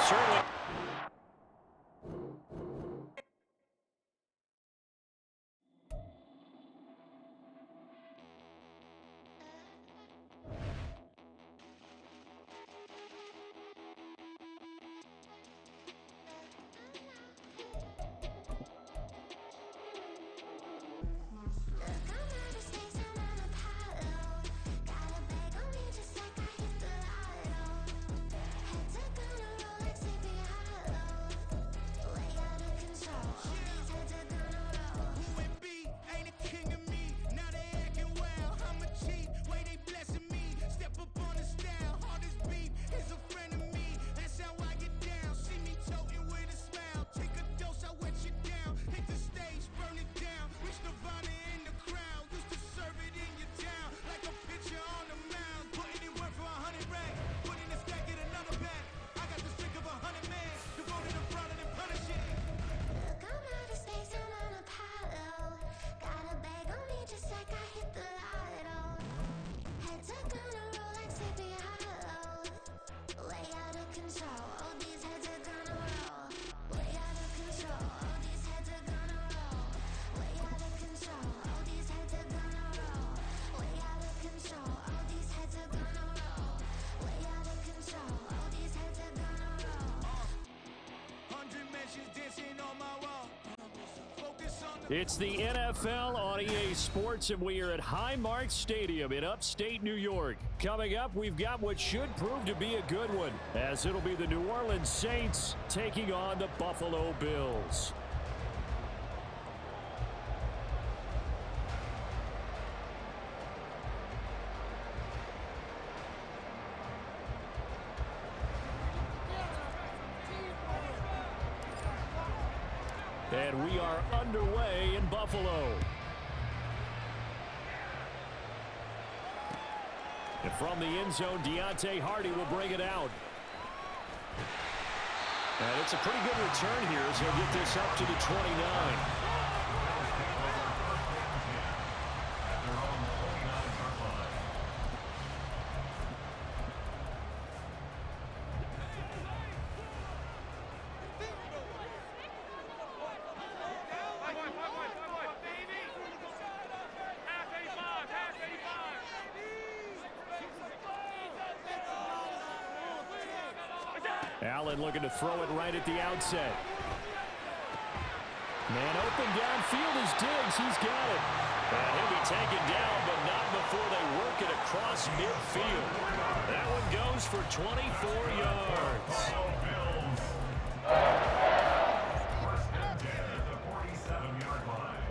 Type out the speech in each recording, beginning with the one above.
certainly. It's the NFL on EA Sports, and we are at Highmark Stadium in upstate New York. Coming up, we've got what should prove to be a good one, as it'll be the New Orleans Saints taking on the Buffalo Bills. And we are underway in Buffalo. And from the end zone, Deontay Hardy will bring it out. And it's a pretty good return here as he'll get this up to the 29. Allen looking to throw it right at the outset. Man open downfield is Diggs. He's got it. And he'll be taken down, but not before they work it across midfield. That one goes for 24 yards. First and 10 at the 47-yard line.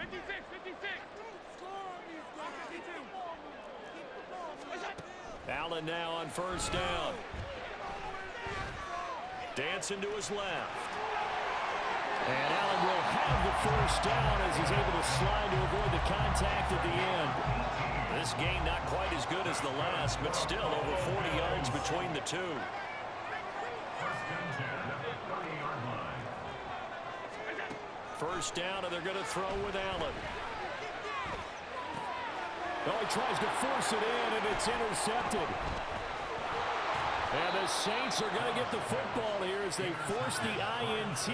56. Allen now on first down. Dancing to his left. And Allen will have the first down as he's able to slide to avoid the contact at the end. This game not quite as good as the last, but still over 40 yards between the two. First and 10 at the 30-yard line. First down, and they're going to throw with Allen. Oh, he tries to force it in, and it's intercepted. And the Saints are going to get the football here as they force the INT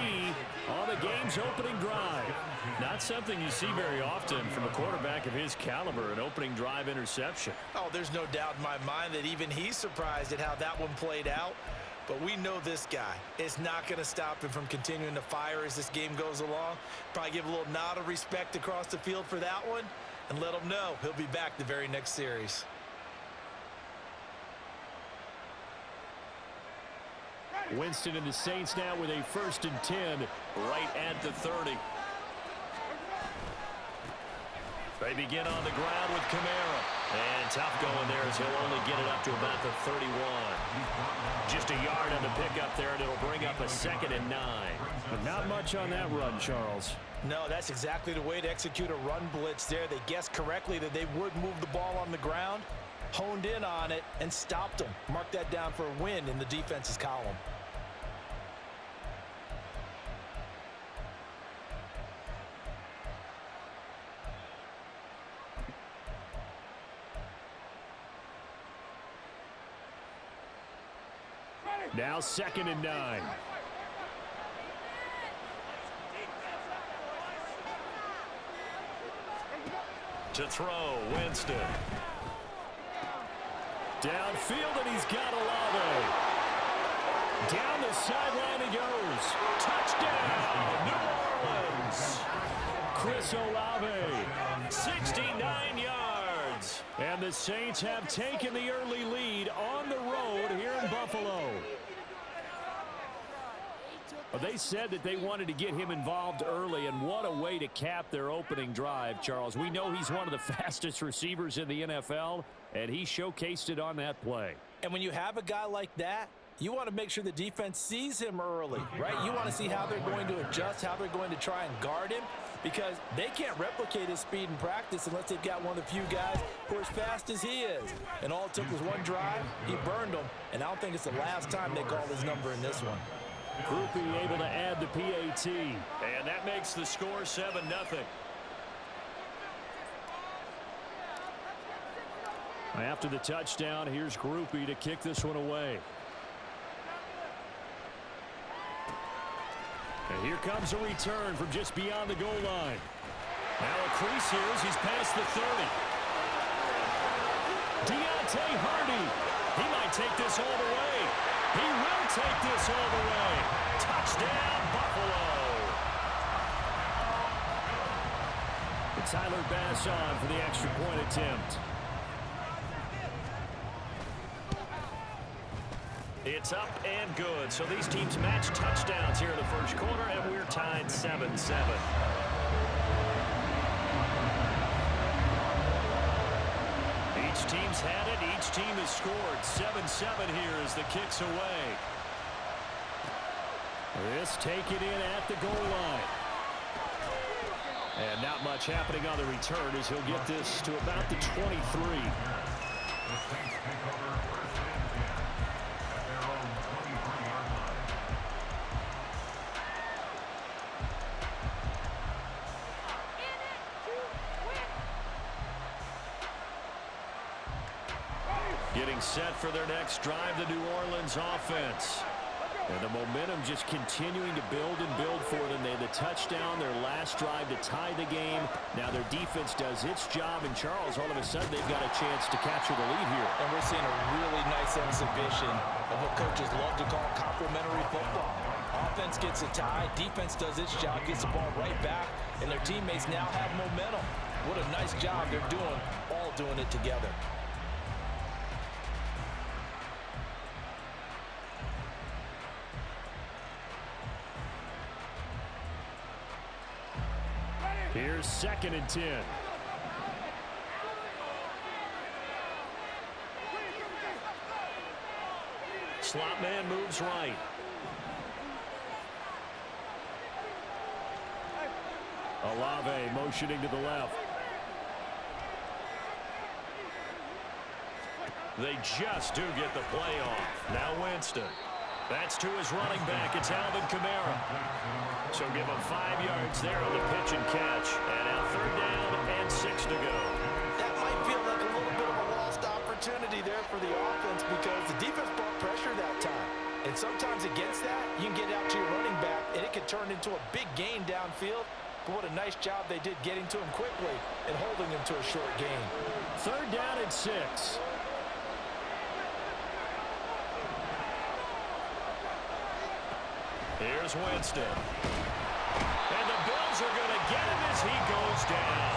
on the game's opening drive. Not something you see very often from a quarterback of his caliber, an opening drive interception. Oh, there's no doubt in my mind that even he's surprised at how that one played out. But we know this guy is not going to stop him from continuing to fire as this game goes along. Probably give a little nod of respect across the field for that one and let him know he'll be back the very next series. Winston and the Saints now with a 1st and 10 right at the 30. They begin on the ground with Kamara. And tough going there as he'll only get it up to about the 31. Just a yard on the pickup there, and it'll bring up a 2nd and 9. But not much on that run, Charles. No, that's exactly the way to execute a run blitz there. They guessed correctly that they would move the ball on the ground, honed in on it, and stopped them. Mark that down for a win in the defense's column. Now 2nd and 9. To throw, Winston. Downfield, and he's got Olave. Down the sideline he goes. Touchdown, New Orleans. Chris Olave, 69 yards. And the Saints have taken the early lead on the road here in Buffalo. Well, they said that they wanted to get him involved early, and what a way to cap their opening drive, Charles. We know he's one of the fastest receivers in the NFL, and he showcased it on that play. And when you have a guy like that, you want to make sure the defense sees him early, right? You want to see how they're going to adjust, how they're going to try and guard him, because they can't replicate his speed in practice unless they've got one of the few guys who are as fast as he is. And all it took was one drive. He burned them, and I don't think it's the last time they call his number in this one. Groupie able to add the PAT, and that makes the score 7-0. After the touchdown, here's Groupie to kick this one away. And here comes a return from just beyond the goal line. Now a crease here as he's past the 30. Deontay Hardy. He might take this all the way. He will take this all the way. Touchdown, Buffalo. And Tyler Bass on for the extra point attempt. It's up and good. So these teams match touchdowns here in the first quarter, and we're tied 7-7. Each team's had it. Each team has scored. 7-7 here as the kick's away. This taken in at the goal line. And not much happening on the return as he'll get this to about the 23. Getting set for their next drive, the New Orleans offense. And the momentum just continuing to build and build for them. They had the touchdown, their last drive to tie the game. Now their defense does its job, and Charles, all of a sudden, they've got a chance to capture the lead here. And we're seeing a really nice exhibition of what coaches love to call complementary football. Offense gets a tie, defense does its job, gets the ball right back, and their teammates now have momentum. What a nice job they're doing, all doing it together. Here's 2nd and 10. Slot man moves right. Olave motioning to the left. They just do get the play off. Now Winston. That's to his running back. It's Alvin Kamara. So give him 5 yards there on the pitch and catch. And now 3rd down and 6 to go. That might feel like a little bit of a lost opportunity there for the offense because the defense brought pressure that time. And sometimes against that, you can get out to your running back, and it can turn into a big gain downfield. But what a nice job they did getting to him quickly and holding him to a short gain. 3rd down and 6. Here's Winston. And the Bills are going to get him as he goes down.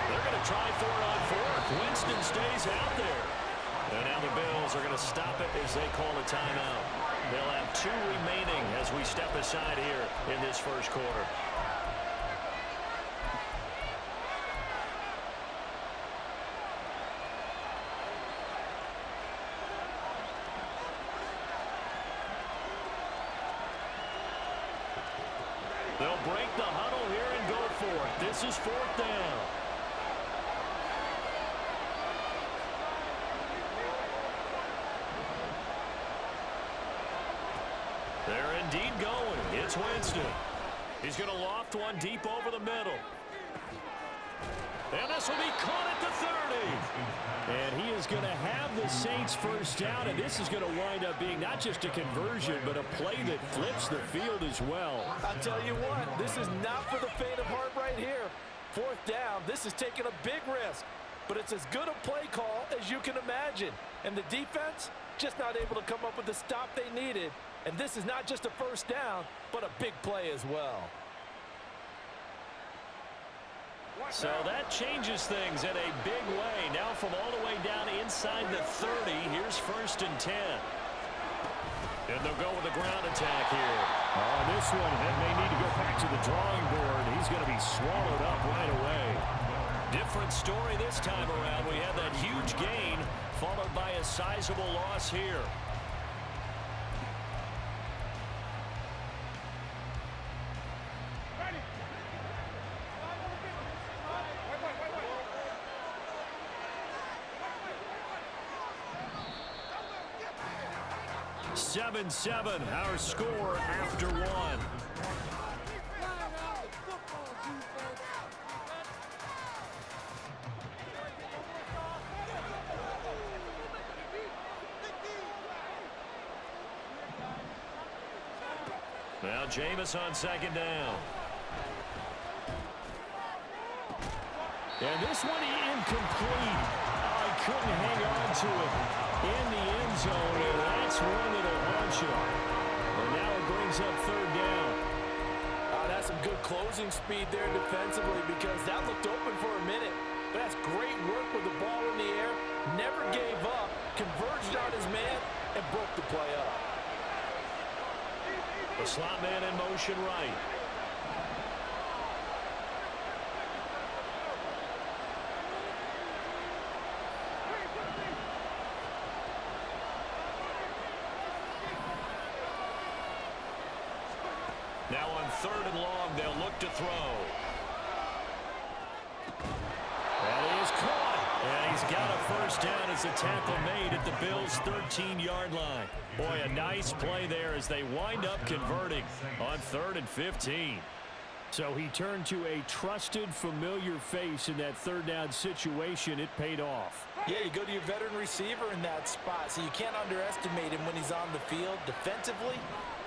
They're going to try for it on 4th. Winston stays out there. And now the Bills are going to stop it as they call a timeout. They'll have 2 remaining as we step aside here in this first quarter. They'll break the huddle here and go for it. This is 4th down. They're indeed going. It's Winston. He's going to loft one deep over the middle. And this will be caught at the 30. And he is going to have the Saints first down, and this is going to wind up being not just a conversion, but a play that flips the field as well. I'll tell you what, this is not for the faint of heart right here. Fourth down, this is taking a big risk, but it's as good a play call as you can imagine. And the defense, just not able to come up with the stop they needed. And this is not just a first down, but a big play as well. So that changes things in a big way. Now from all the way down inside the 30, here's 1st and 10. And they'll go with a ground attack here. On this one, that may need to go back to the drawing board. He's going to be swallowed up right away. Different story this time around. We have that huge gain followed by a sizable loss here. Seven, our score after one. Now Jameis on 2nd down. And this one incomplete. Oh, he couldn't hang on to it in the end zone, and that's one that'll haunt you. And now it brings up 3rd down. That's some good closing speed there defensively because that looked open for a minute. But that's great work with the ball in the air. Never gave up, converged on his man, and broke the play up. The slot man in motion right. Now on 3rd and long, they'll look to throw. And he is caught. And he's got a first down as the tackle made at the Bills' 13-yard line. Boy, a nice play there as they wind up converting on 3rd and 15. So he turned to a trusted, familiar face in that 3rd down situation. It paid off. Yeah, you go to your veteran receiver in that spot, so you can't underestimate him when he's on the field. Defensively,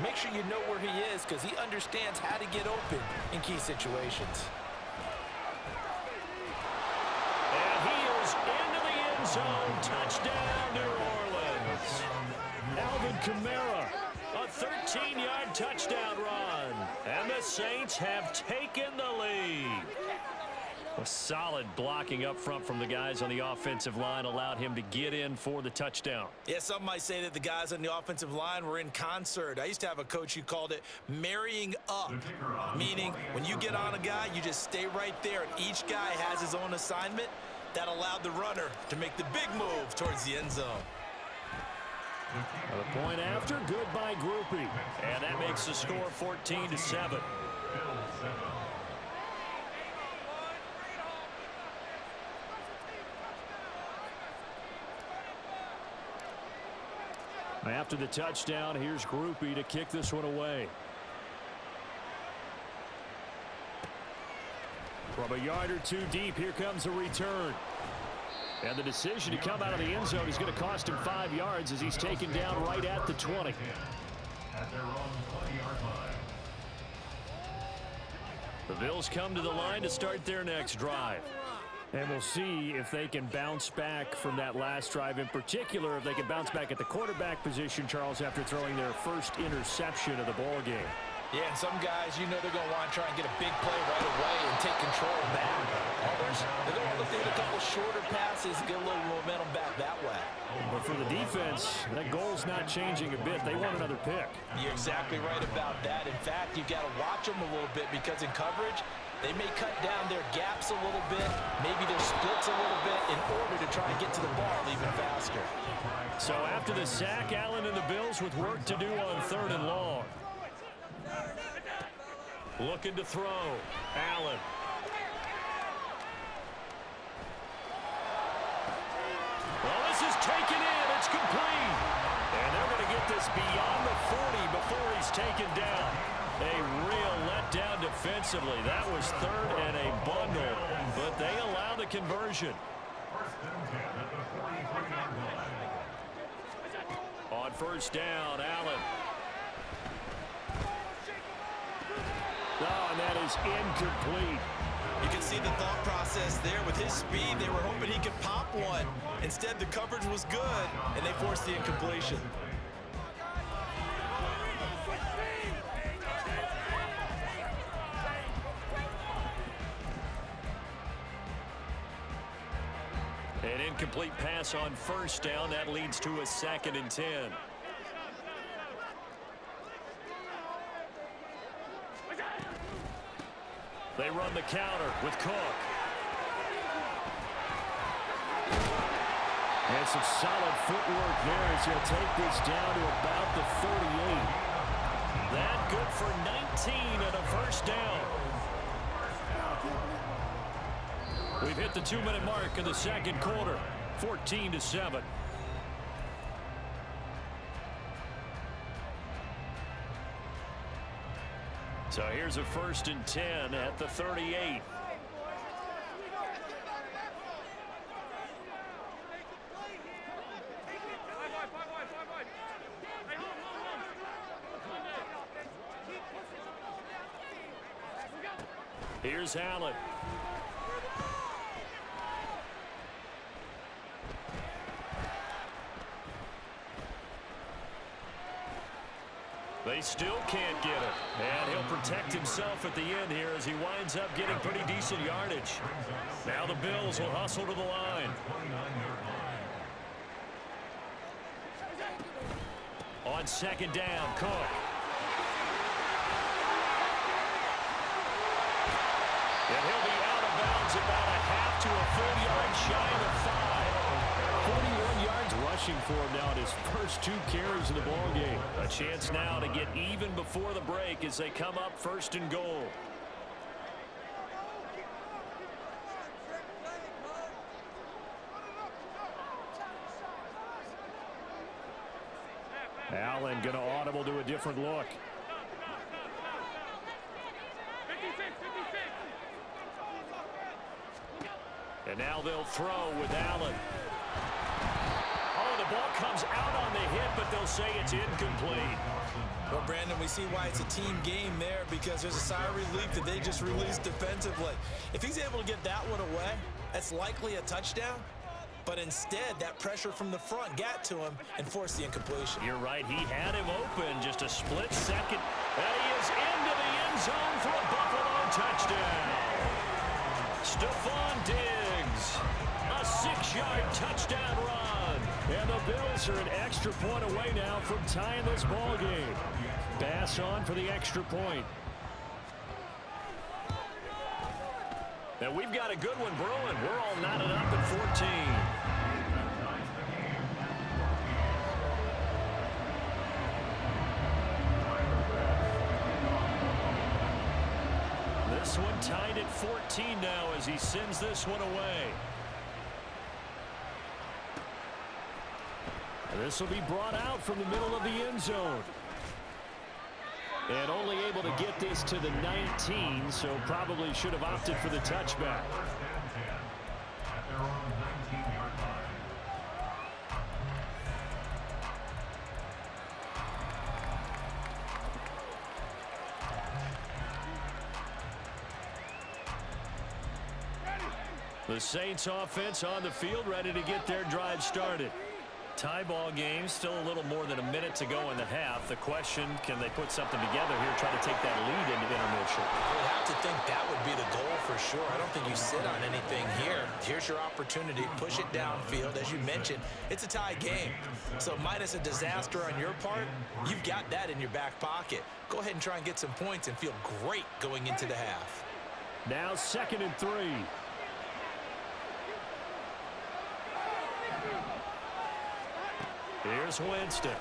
make sure you know where he is because he understands how to get open in key situations. And he is into the end zone. Touchdown, New Orleans. Alvin Kamara, a 13-yard touchdown run. And the Saints have taken the lead. A solid blocking up front from the guys on the offensive line allowed him to get in for the touchdown. Yeah, some might say that the guys on the offensive line were in concert. I used to have a coach who called it marrying up, meaning when you get on a guy, you just stay right there, and each guy has his own assignment. That allowed the runner to make the big move towards the end zone. A point after, good by Groupie. And that makes the score 14-7. After the touchdown, here's Groupie to kick this one away. From a yard or two deep, here comes a return. And the decision to come out of the end zone is going to cost him 5 yards as he's taken down right at the 20. At their own 20-yard line. The Bills come to the line to start their next drive. And we'll see if they can bounce back from that last drive, in particular if they can bounce back at the quarterback position, Charles, after throwing their first interception of the ball game. Yeah, and some guys, you know they're going to want to try and get a big play right away and take control back. Others, they're going to look to hit a couple shorter passes and get a little momentum back that way. But for the defense, that goal's not changing a bit. They want another pick. You're exactly right about that. In fact, you've got to watch them a little bit because in coverage, they may cut down their gaps a little bit, maybe their splits a little bit in order to try and get to the ball even faster. So after the sack, Allen and the Bills with work to do on 3rd and long. Looking to throw. Allen. Well, this is taken in. It's complete. And they're going to get this beyond the 40 before he's taken down. A real letdown defensively. That was 3rd and a bundle, but they allow the conversion. First and 10 at the 43-yard first down. Allen. Oh, and that is incomplete. You can see the thought process there. With his speed, they were hoping he could pop one. Instead, the coverage was good, and they forced the incompletion. An incomplete pass on first down. That leads to a 2nd and 10. They run the counter with Cook. And some solid footwork there as he'll take this down to about the 38. That good for 19 and a first down. We've hit the 2-minute mark in the second quarter. 14-7. So here's a 1st and 10 at the 38. Here's Allen. They still can't get it. And he'll protect himself at the end here as he winds up getting pretty decent yardage. Now the Bills will hustle to the line. On 2nd down, Cook. And he'll be out of bounds about a half to a full yard shy of the 5. 41 yards rushing for him now in his first 2 carries in the ballgame. A chance now to get even before the break as they come up 1st and goal. Allen going to audible to a different look. And now they'll throw with Allen. Oh, the ball comes out on the hit, but they'll say it's incomplete. Well, Brandon, we see why it's a team game there, because there's a sigh of relief that they just released defensively. If he's able to get that one away, that's likely a touchdown. But instead, that pressure from the front got to him and forced the incompletion. You're right. He had him open just a split second. And he is into the end zone for a Buffalo touchdown. Stephon Diggs, a 6-yard touchdown run. And the Bills are an extra point away now from tying this ball game. Bass on for the extra point. Now we've got a good one brewing. We're all knotted up at 14. This one tied at 14 now as he sends this one away. And this will be brought out from the middle of the end zone. And only able to get this to the 19, so probably should have opted for the touchback. The Saints offense on the field, ready to get their drive started. Tie ball game, still a little more than a minute to go in the half. The question, can they put something together here, try to take that lead into intermission? I would have to think that would be the goal for sure. I don't think you sit on anything here. Here's your opportunity. Push it downfield. As you mentioned, it's a tie game. So minus a disaster on your part, you've got that in your back pocket. Go ahead and try and get some points and feel great going into the half. Now 2nd and 3. Here's Winston.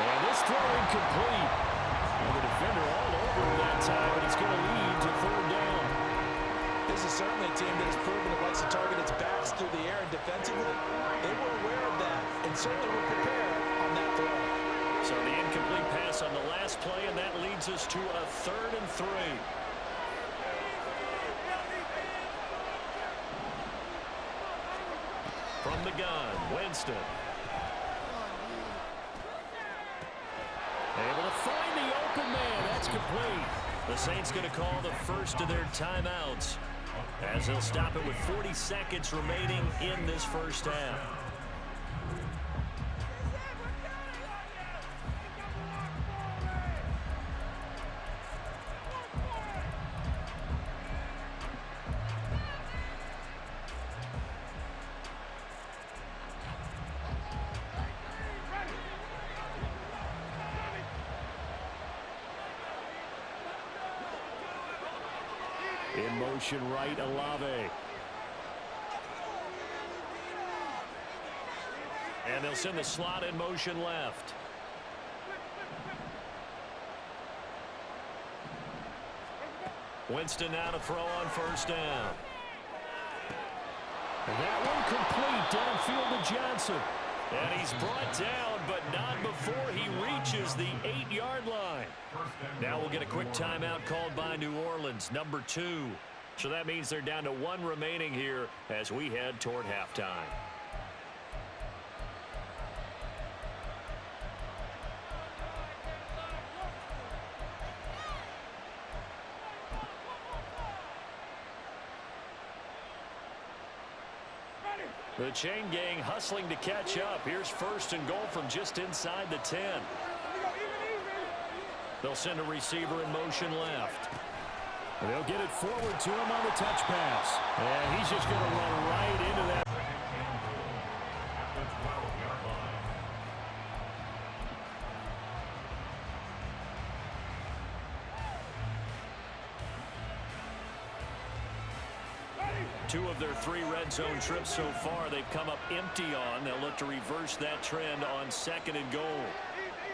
And this throw incomplete. And the defender all over him that time, and it's going to lead to 3rd down. This is certainly a team that has proven it likes to target its backs through the air and defensively. They were aware of that and certainly were prepared on that throw. So the incomplete pass on the last play, and that leads us to a 3rd and 3. From the gun, Winston. Able to find the open man. That's complete. The Saints going to call the first of their timeouts as they'll stop it with 40 seconds remaining in this first half. In motion right, Olave. And they'll send the slot in motion left. Winston now to throw on first down. That one complete downfield to Johnson. And he's brought down, but not before he reaches the 8-yard line. Now we'll get a quick timeout called by New Orleans, number 2. So that means they're down to 1 remaining here as we head toward halftime. The chain gang hustling to catch up. Here's first and goal from just inside the 10. They'll send a receiver in motion left. They'll get it forward to him on the touch pass. And he's just going to run right into that. Two of their 3 red zone trips so far they've come up empty on. They'll look to reverse that trend on second and goal.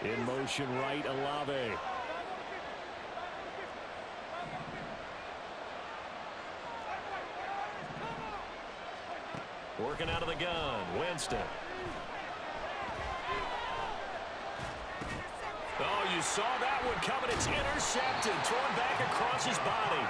In motion right, Olave. Working out of the gun, Winston. Oh, you saw that one coming. It's intercepted. Thrown back across his body.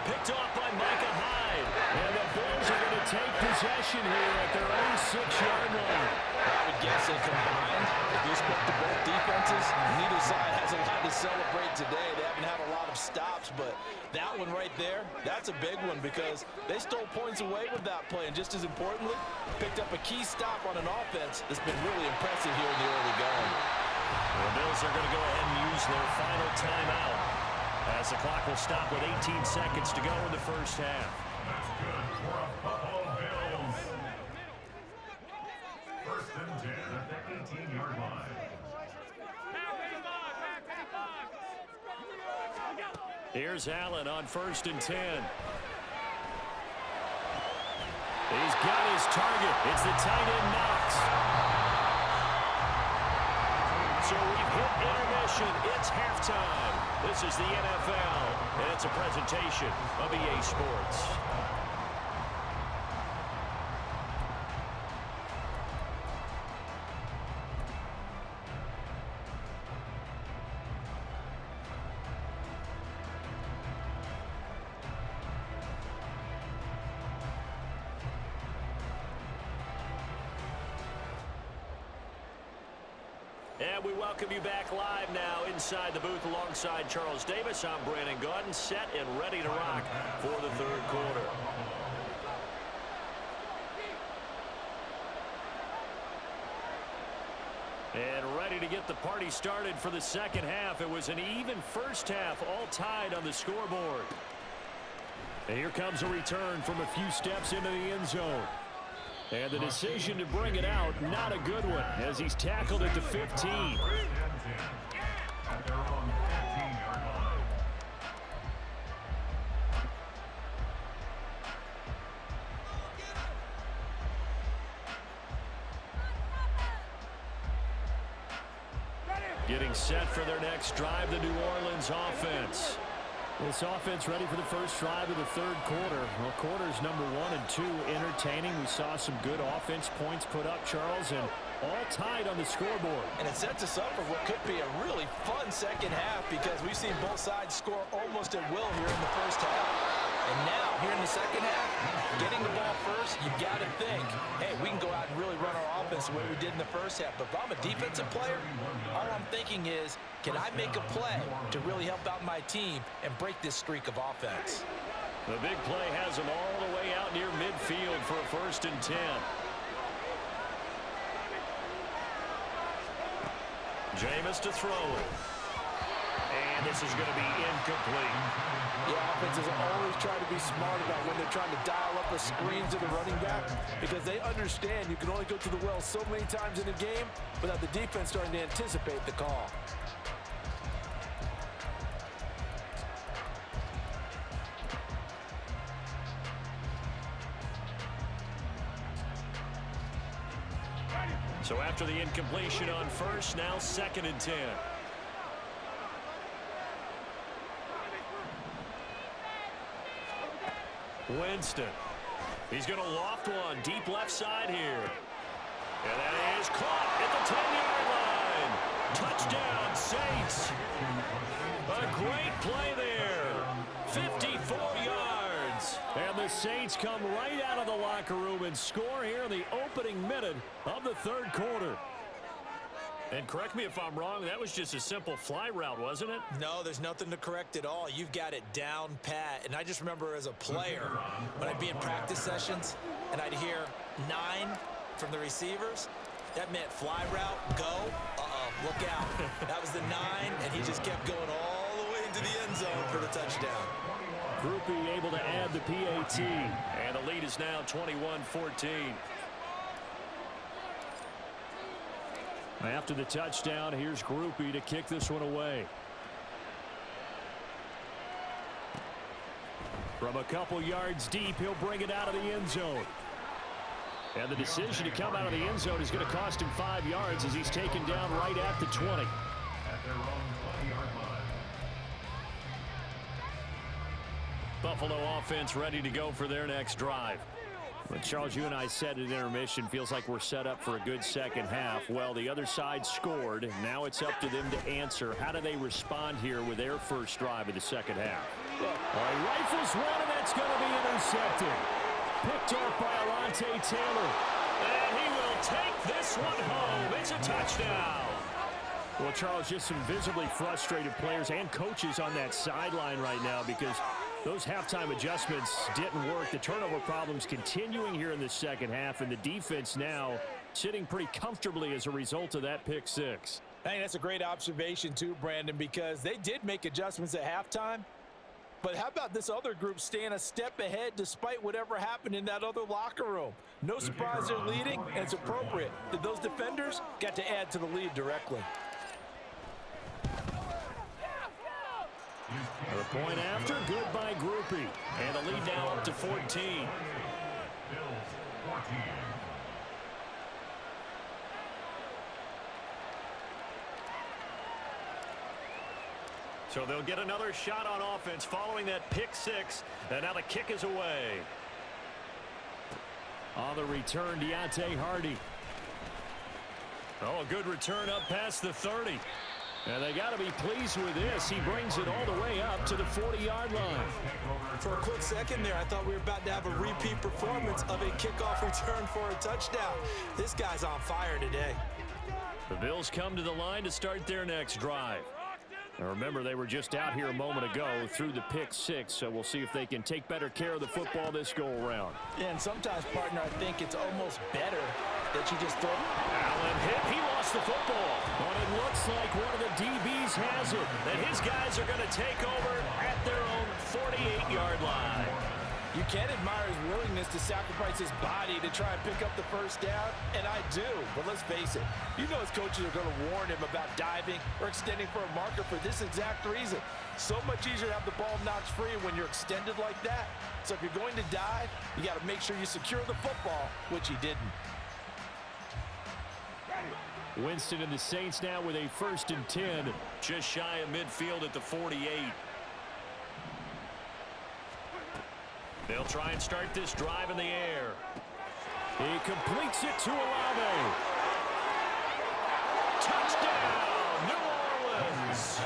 Picked off by Micah Hyde. And the Bills are going to take possession here at their own 6-yard line. I would guess they combined. If you spoke to both defenses, neither side has a lot to celebrate today. They haven't had a lot of stops, but that one right there, that's a big one because they stole points away with that play. And just as importantly, picked up a key stop on an offense that's been really impressive here in the early going. The Bills are going to go ahead and use their final timeout as the clock will stop with 18 seconds to go in the first half. That's good for a Buffalo Bills. First and 10 at the 18-yard line. Here's Allen on first and 10. He's got his target. It's the tight end Knox. So we've hit intermission. It's halftime. This is the NFL, and it's a presentation of EA Sports. And we welcome you back live now inside the booth alongside Charles Davis. I'm Brandon Gaudin, set and ready to rock for the third quarter. And ready to get the party started for the second half. It was an even first half, all tied on the scoreboard. And here comes a return from a few steps into the end zone. And the decision to bring it out, not a good one, as he's tackled at the 15. At their own 15-yard line. Getting set for their next drive, the New Orleans offense. This offense ready for the first drive of the third quarter. Well, quarters number 1 and 2 entertaining. We saw some good offense points put up, Charles, and all tied on the scoreboard. And it sets us up for what could be a really fun second half because we've seen both sides score almost at will here in the first half. And now, here in the second half, getting the ball first, you've got to think, hey, we can go out and really run our offense offense the way we did in the first half. But if I'm a defensive player, all I'm thinking is, can I make a play to really help out my team and break this streak of offense? The big play has him all the way out near midfield for a 1st and 10. Jameis to throw it. And this is going to be incomplete. Yeah, offenses always try to be smart about when they're trying to dial up a screen to the running back, because they understand you can only go to the well so many times in a game without the defense starting to anticipate the call. So after the incompletion on first, now 2nd and 10. Winston. He's going to loft one deep left side here. And that is caught at the 10-yard line. Touchdown, Saints. A great play there. 54 yards. And the Saints come right out of the locker room and score here in the opening minute of the 3rd quarter. And correct me if I'm wrong, that was just a simple fly route, wasn't it? No, there's nothing to correct at all. You've got it down pat. And I just remember as a player, when I'd be in practice sessions and I'd hear 9 from the receivers, that meant fly route, go, look out. That was the 9, and he just kept going all the way into the end zone for the touchdown. Groupie able to add the PAT, and the lead is now 21-14. After the touchdown, here's Groupie to kick this one away. From a couple yards deep, he'll bring it out of the end zone. And the decision to come out of the end zone is going to cost him 5 yards as he's taken down right at the 20. At their own 20-yard line. Buffalo offense ready to go for their next drive. But Charles, you and I said at intermission, feels like we're set up for a good second half. Well, the other side scored. Now it's up to them to answer. How do they respond here with their first drive of the second half? He rifles one, and that's going to be intercepted. Picked off by Alontae Taylor. And he will take this one home. It's a touchdown. Well, Charles, just some visibly frustrated players and coaches on that sideline right now because those halftime adjustments didn't work. The turnover problems continuing here in the second half, and the defense now sitting pretty comfortably as a result of that pick six. I think that's a great observation too, Brandon, because they did make adjustments at halftime. But how about this other group staying a step ahead despite whatever happened in that other locker room? No surprise they're leading, and it's appropriate that those defenders got to add to the lead directly. The point after, good by Groupie. And the lead now up to 14. Bills 14. So they'll get another shot on offense following that pick six. And now the kick is away. On the return, Deontay Hardy. Oh, a good return up past the 30. And they got to be pleased with this. He brings it all the way up to the 40-yard line. For a quick second there, I thought we were about to have a repeat performance of a kickoff return for a touchdown. This guy's on fire today. The Bills come to the line to start their next drive. Now remember, they were just out here a moment ago through the pick six, so we'll see if they can take better care of the football this go-around. Yeah, and sometimes, partner, I think it's almost better that you just throw. Allen hit. He lost the football. But it looks like one of the DBs has it. And his guys are going to take over at their own 48-yard line. You can admire his willingness to sacrifice his body to try and pick up the first down, and I do. But let's face it, you know his coaches are going to warn him about diving or extending for a marker for this exact reason. So much easier to have the ball knocked free when you're extended like that. So if you're going to dive, you got to make sure you secure the football, which he didn't. Winston and the Saints now with a 1st and 10, just shy of midfield at the 48. They'll try and start this drive in the air. He completes it to Olave. Touchdown, New Orleans.